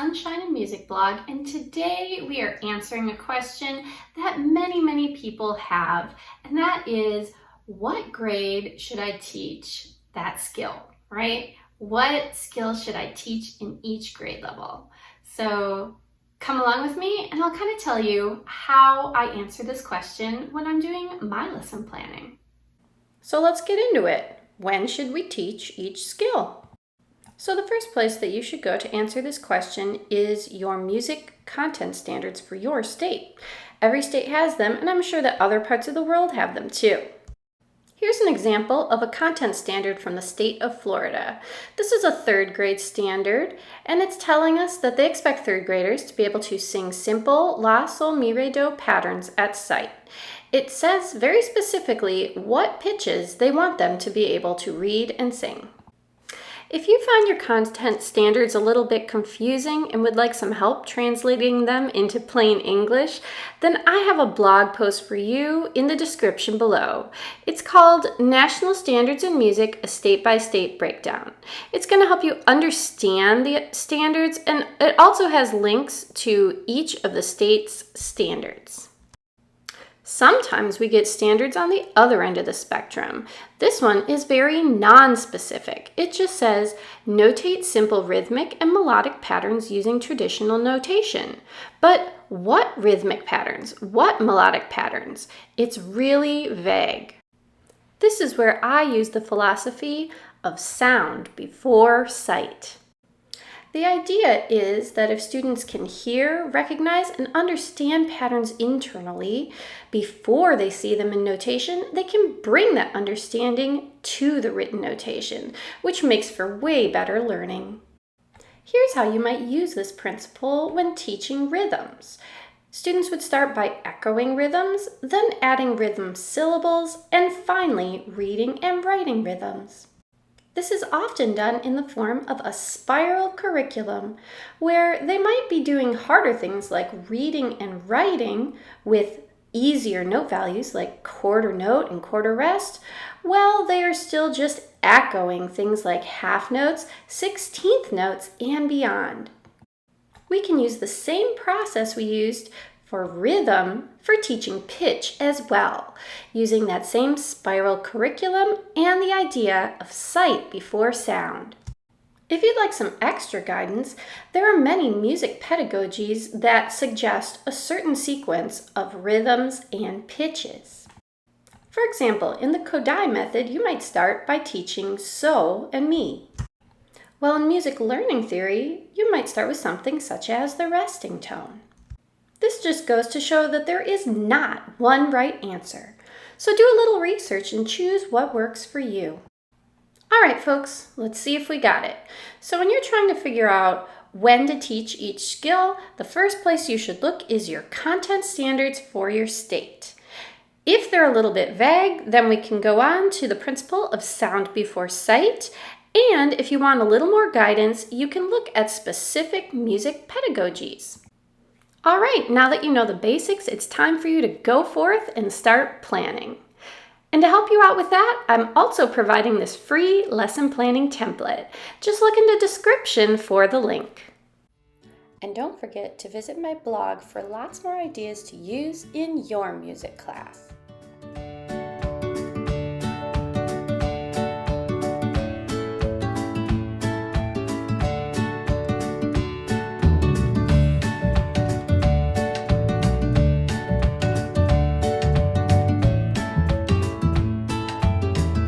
Sunshine and Music blog, and today we are answering a question that many people have, and that is, what grade should I teach that skill, right? What skill should I teach in each grade level? So come along with me and I'll kind of tell you how I answer this question when I'm doing my lesson planning. So let's get into it. When should we teach each skill? So the first place that you should go to answer this question is your music content standards for your state. Every state has them, and I'm sure that other parts of the world have them too. Here's an example of a content standard from the state of Florida. This is a third grade standard, and it's telling us that they expect third graders to be able to sing simple la, sol, mi, re, do patterns at sight. It says very specifically what pitches they want them to be able to read and sing. If you find your content standards a little bit confusing and would like some help translating them into plain English, then I have a blog post for you in the description below. It's called National Standards in Music, a State-by-State Breakdown. It's going to help you understand the standards, and it also has links to each of the state's standards. Sometimes we get standards on the other end of the spectrum. This one is very non-specific. It just says, notate simple rhythmic and melodic patterns using traditional notation. But what rhythmic patterns? What melodic patterns? It's really vague. This is where I use the philosophy of sound before sight. The idea is that if students can hear, recognize, and understand patterns internally before they see them in notation, they can bring that understanding to the written notation, which makes for way better learning. Here's how you might use this principle when teaching rhythms. Students would start by echoing rhythms, then adding rhythm syllables, and finally reading and writing rhythms. This is often done in the form of a spiral curriculum, where they might be doing harder things like reading and writing with easier note values like quarter note and quarter rest, while they are still just echoing things like half notes, 16th notes, and beyond. We can use the same process we used for rhythm for teaching pitch as well, using that same spiral curriculum and the idea of sight before sound. If you'd like some extra guidance, there are many music pedagogies that suggest a certain sequence of rhythms and pitches. For example, in the Kodály method, you might start by teaching so and mi. While in music learning theory, you might start with something such as the resting tone. This just goes to show that there is not one right answer. So do a little research and choose what works for you. All right, folks, let's see if we got it. So when you're trying to figure out when to teach each skill, the first place you should look is your content standards for your state. If they're a little bit vague, then we can go on to the principle of sound before sight. And if you want a little more guidance, you can look at specific music pedagogies. All right, now that you know the basics, it's time for you to go forth and start planning. And to help you out with that, I'm also providing this free lesson planning template. Just look in the description for the link. And don't forget to visit my blog for lots more ideas to use in your music class.